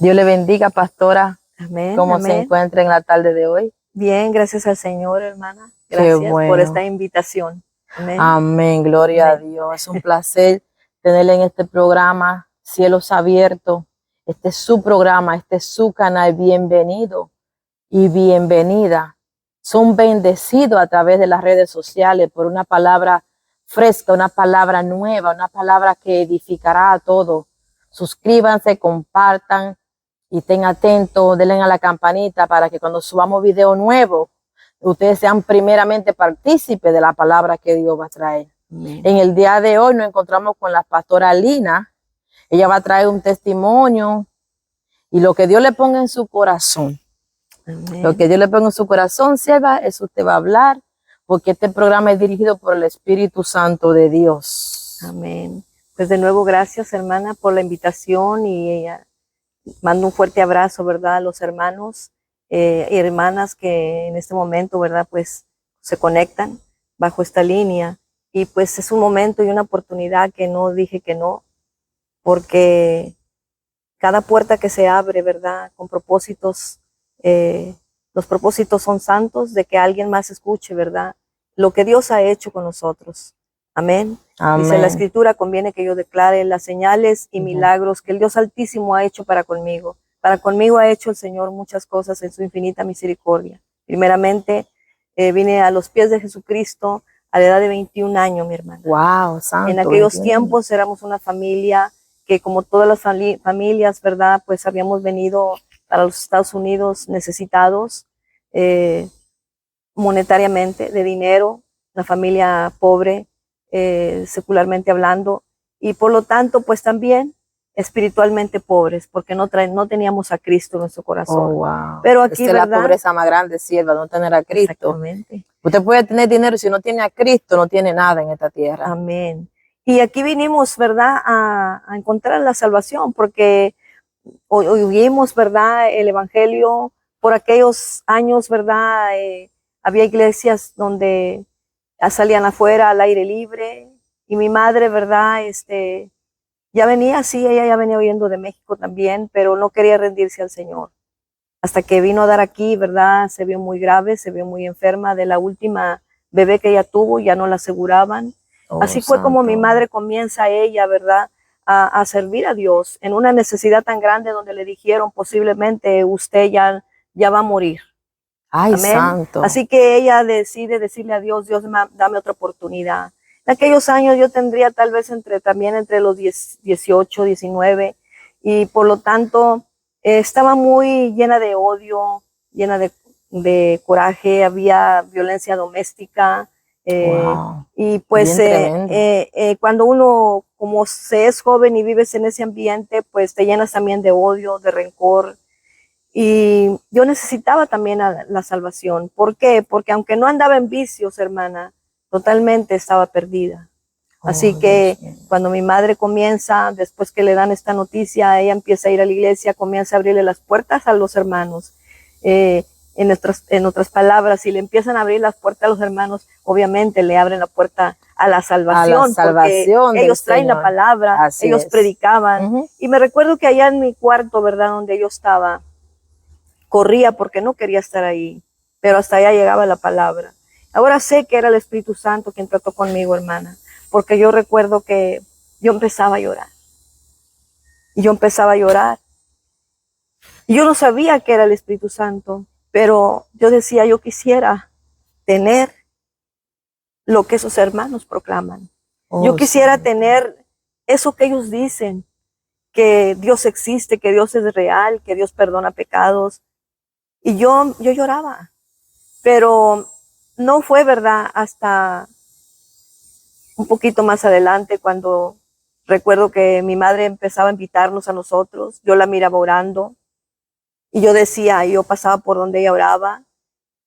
Dios le bendiga, pastora. Amén, ¿Cómo se amén. encuentra en la tarde de hoy? Bien, gracias al Señor, hermana. Qué Gracias por bueno. esta invitación. Amén. Amén, gloria a Amén. Dios. Es un placer tenerle en este programa, Cielos Abiertos. Este es su programa, este es su canal. Bienvenido y bienvenida. Son bendecidos a través de las redes sociales por una palabra fresca, una palabra nueva, una palabra que edificará a todos. Suscríbanse, compartan y estén atentos, denle a la campanita para que cuando subamos video nuevo, ustedes sean primeramente partícipes de la palabra que Dios va a traer. Amén. En el día de hoy nos encontramos con la pastora Lina. Ella va a traer un testimonio y lo que Dios le ponga en su corazón. Amén. Lo que Dios le ponga en su corazón, sierva, eso usted va a hablar, porque este programa es dirigido por el Espíritu Santo de Dios. Amén. Pues de nuevo, gracias, hermana, por la invitación y mando un fuerte abrazo, ¿verdad?, a los hermanos y hermanas que en este momento, ¿verdad?, pues se conectan bajo esta línea. Y pues es un momento y una oportunidad que no dije que no, porque cada puerta que se abre, ¿verdad?, con propósitos, los propósitos son santos de que alguien más escuche, ¿verdad?, lo que Dios ha hecho con nosotros. Amén. Amén. Dice la Escritura, conviene que yo declare las señales y milagros que el Dios Altísimo ha hecho para conmigo. Para conmigo ha hecho el Señor muchas cosas en su infinita misericordia. Primeramente, vine a los pies de Jesucristo a la edad de 21 años, mi hermana. Wow, santo. En aquellos 21. tiempos éramos una familia que, como todas las familias, ¿verdad?, pues habíamos venido para los Estados Unidos necesitados monetariamente, de dinero, una familia pobre, secularmente hablando, y por lo tanto, pues también espiritualmente pobres, porque no teníamos a Cristo en nuestro corazón. Oh, wow. Pero aquí, Esa es ¿verdad?, la pobreza más grande, sierva, no tener a Cristo. Exactamente. Usted puede tener dinero, si no tiene a Cristo, no tiene nada en esta tierra. Amén. Y aquí vinimos, ¿verdad?, a encontrar la salvación, porque oímos, ¿verdad?, el Evangelio. Por aquellos años, ¿verdad?, había iglesias donde salían afuera al aire libre, y mi madre, ¿verdad?, ya venía, sí, ella ya venía oyendo de México también, pero no quería rendirse al Señor. Hasta que vino a dar aquí, ¿verdad?, se vio muy grave, se vio muy enferma. De la última bebé que ella tuvo, ya no la aseguraban. Así fue como mi madre comienza ella, ¿verdad?, a servir a Dios en una necesidad tan grande donde le dijeron, posiblemente usted ya va a morir. Ay, Amén. santo. Así que ella decide decirle a Dios, Dios, dame otra oportunidad. En aquellos años yo tendría tal vez también entre los 18, 19, y por lo tanto estaba muy llena de odio, llena de coraje, había violencia doméstica. Wow. Y pues cuando uno, como se es joven y vives en ese ambiente, pues te llenas también de odio, de rencor. Y yo necesitaba también la salvación. ¿Por qué? Porque aunque no andaba en vicios, hermana, totalmente estaba perdida. Así que cuando mi madre comienza, después que le dan esta noticia, ella empieza a ir a la iglesia, comienza a abrirle las puertas a los hermanos. En otras palabras, si le empiezan a abrir las puertas a los hermanos, obviamente le abren la puerta a la salvación, porque ellos traen la palabra, ellos predicaban. Y me recuerdo que allá en mi cuarto, ¿verdad?, donde yo estaba, corría porque no quería estar ahí, pero hasta allá llegaba la palabra. Ahora sé que era el Espíritu Santo quien trató conmigo, hermana, porque yo recuerdo que yo empezaba a llorar. Y yo empezaba a llorar. Y yo no sabía que era el Espíritu Santo, pero yo decía, yo quisiera tener lo que esos hermanos proclaman. Yo quisiera tener eso que ellos dicen, que Dios existe, que Dios es real, que Dios perdona pecados. Y yo lloraba, pero no fue verdad hasta un poquito más adelante, cuando recuerdo que mi madre empezaba a invitarnos a nosotros. Yo la miraba orando y yo decía, yo pasaba por donde ella oraba,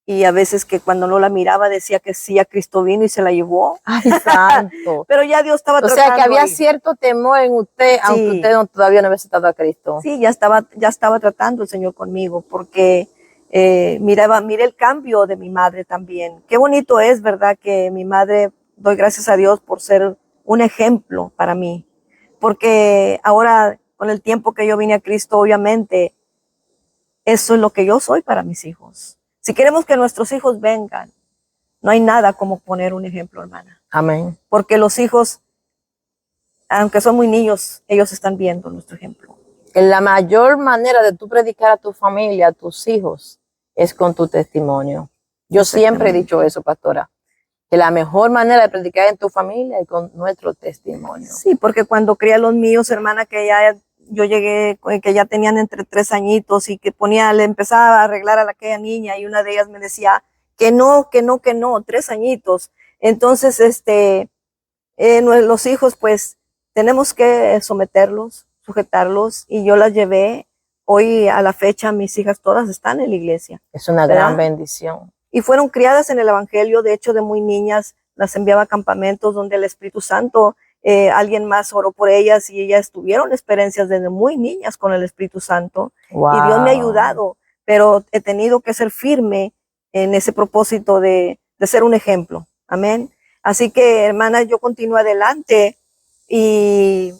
y a veces que cuando no la miraba decía que sí, a Cristo vino y se la llevó. Ay, santo. Pero ya Dios estaba tratando. O sea, que había cierto temor en usted, Sí, aunque usted todavía no había aceptado a Cristo. Sí, ya estaba tratando el Señor conmigo, porque miré el cambio de mi madre también. Qué bonito es, ¿verdad?, que mi madre, doy gracias a Dios por ser un ejemplo para mí. Porque ahora con el tiempo que yo vine a Cristo, obviamente, eso es lo que yo soy para mis hijos. Si queremos que nuestros hijos vengan, no hay nada como poner un ejemplo, hermana. Amén. Porque los hijos, aunque son muy niños, ellos están viendo nuestro ejemplo. La mayor manera de tú predicar a tu familia, a tus hijos, es con tu testimonio. Yo siempre he dicho eso, pastora, que la mejor manera de predicar en tu familia es con nuestro testimonio. Sí, porque cuando cría a los míos, hermana, que ya yo llegué, que ya tenían entre 3 añitos y que le empezaba a arreglar a aquella niña y una de ellas me decía que no, 3 añitos. Entonces, los hijos, pues, tenemos que someterlos, sujetarlos, y yo las llevé. Hoy a la fecha mis hijas todas están en la iglesia. Es una gran bendición. Y fueron criadas en el evangelio. De hecho, de muy niñas las enviaba a campamentos donde el Espíritu Santo, alguien más oró por ellas y ellas tuvieron experiencias desde muy niñas con el Espíritu Santo. Wow. Y Dios me ha ayudado, pero he tenido que ser firme en ese propósito de ser un ejemplo. Amén. Así que, hermana, yo continúo adelante y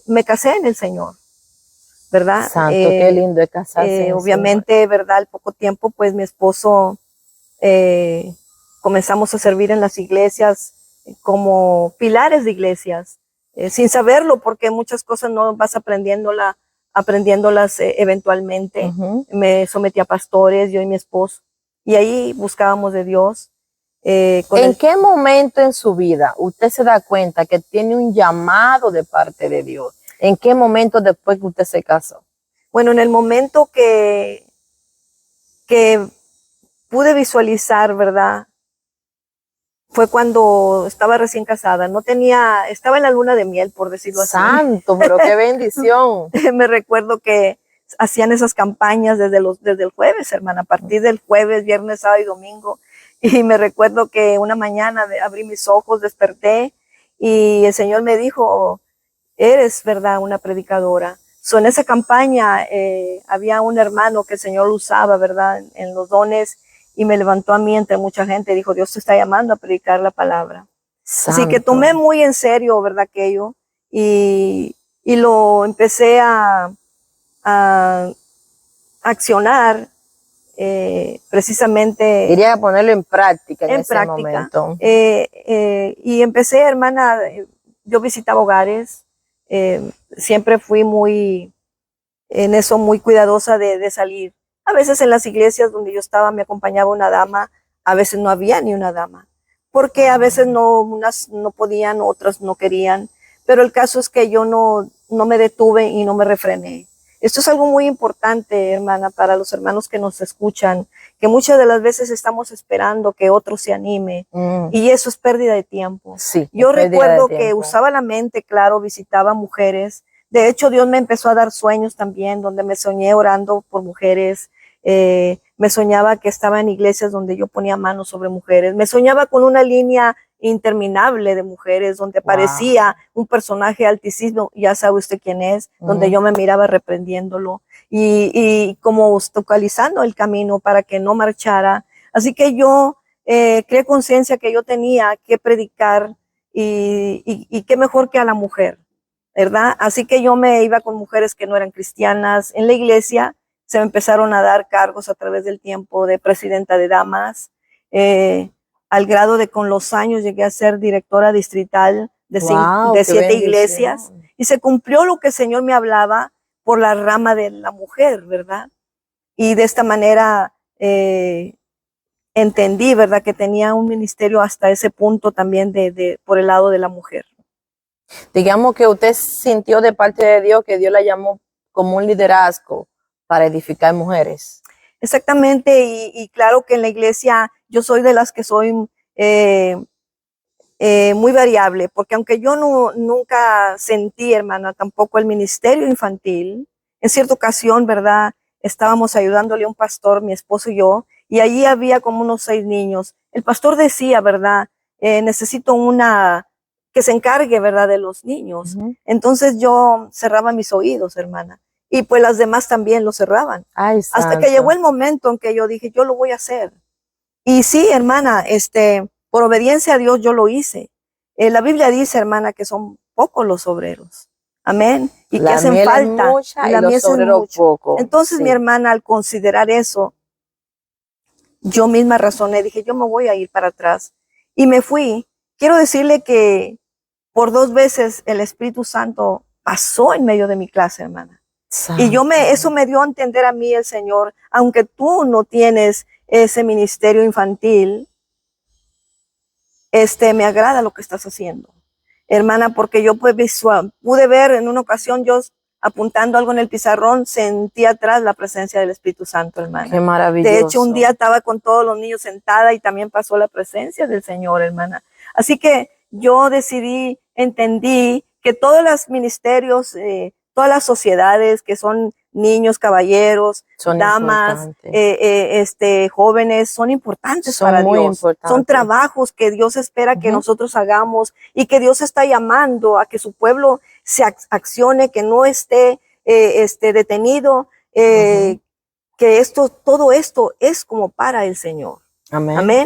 me casé en el Señor, ¿verdad? Santo, qué lindo es casarse. Obviamente, ¿verdad? Al poco tiempo, pues mi esposo, comenzamos a servir en las iglesias como pilares de iglesias, sin saberlo, porque muchas cosas no vas aprendiéndolas eventualmente. Me sometí a pastores, yo y mi esposo, y ahí buscábamos de Dios. ¿En qué momento en su vida usted se da cuenta que tiene un llamado de parte de Dios? ¿En qué momento después que usted se casó? Bueno, en el momento que pude visualizar, ¿verdad? Fue cuando estaba recién casada. Estaba en la luna de miel, por decirlo así. Santo, pero qué bendición. Me recuerdo que hacían esas campañas desde el jueves, hermana, a partir del jueves, viernes, sábado y domingo. Y me recuerdo que una mañana abrí mis ojos, desperté y el Señor me dijo, eres, ¿verdad?, una predicadora. En esa campaña había un hermano que el Señor lo usaba, ¿verdad?, en los dones, y me levantó a mí entre mucha gente y dijo, Dios te está llamando a predicar la palabra. Santo. Así que tomé muy en serio, ¿verdad?, aquello, y lo empecé a accionar. Precisamente quería ponerlo en práctica en ese momento. Y empecé, hermana, yo visitaba hogares, siempre fui muy cuidadosa de salir. A veces en las iglesias donde yo estaba me acompañaba una dama, a veces no había ni una dama, porque a veces unas no podían, otras no querían, pero el caso es que yo no me detuve y no me refrené. Esto es algo muy importante, hermana, para los hermanos que nos escuchan, que muchas de las veces estamos esperando que otro se anime, y eso es pérdida de tiempo. Sí, yo recuerdo que usaba la mente, claro, visitaba mujeres. De hecho, Dios me empezó a dar sueños también, donde me soñé orando por mujeres. Me soñaba que estaba en iglesias donde yo ponía manos sobre mujeres. Me soñaba con una línea interminable de mujeres, donde aparecía un personaje altísimo, ya sabe usted quién es, donde yo me miraba reprendiéndolo y como focalizando el camino para que no marchara. Así que yo creé conciencia que yo tenía que predicar y qué mejor que a la mujer, ¿verdad? Así que yo me iba con mujeres que no eran cristianas. En la iglesia se me empezaron a dar cargos a través del tiempo de presidenta de damas, al grado de con los años llegué a ser directora distrital de 7 iglesias, y se cumplió lo que el Señor me hablaba por la rama de la mujer, ¿verdad? Y de esta manera entendí, ¿verdad?, que tenía un ministerio hasta ese punto también por el lado de la mujer. Digamos que usted sintió de parte de Dios que Dios la llamó como un liderazgo para edificar mujeres. Exactamente, y claro que en la iglesia yo soy de las que soy muy variable, porque aunque yo nunca sentí, hermana, tampoco el ministerio infantil, en cierta ocasión, ¿verdad?, estábamos ayudándole a un pastor, mi esposo y yo, y allí había como unos 6 niños. El pastor decía, ¿verdad?, necesito una que se encargue, ¿verdad?, de los niños. Entonces yo cerraba mis oídos, hermana, y pues las demás también lo cerraban. Ay, hasta que llegó el momento en que yo dije, yo lo voy a hacer. Y sí, hermana, por obediencia a Dios yo lo hice. La Biblia dice, hermana, que son pocos los obreros. Amén. Y que La hacen miel es falta. mucha y la los miel es obreros mucho. poco. Entonces, Sí. mi hermana, al considerar eso, yo misma razoné, dije, yo me voy a ir para atrás. Y me fui. Quiero decirle que por 2 veces el Espíritu Santo pasó en medio de mi clase, hermana. Y eso me dio a entender a mí el Señor, aunque tú no tienes ese ministerio infantil, me agrada lo que estás haciendo, hermana, porque yo pude ver en una ocasión, yo apuntando algo en el pizarrón, sentí atrás la presencia del Espíritu Santo, hermana. Qué maravilloso. De hecho, un día estaba con todos los niños sentada y también pasó la presencia del Señor, hermana. Así que yo entendí que todos los ministerios, todas las sociedades que son niños, caballeros, son damas, jóvenes, son importantes para muy Dios. Importantes. Son trabajos que Dios espera que nosotros hagamos y que Dios está llamando a que su pueblo se accione, que no esté detenido, que todo esto es como para el Señor. Amén. Amén.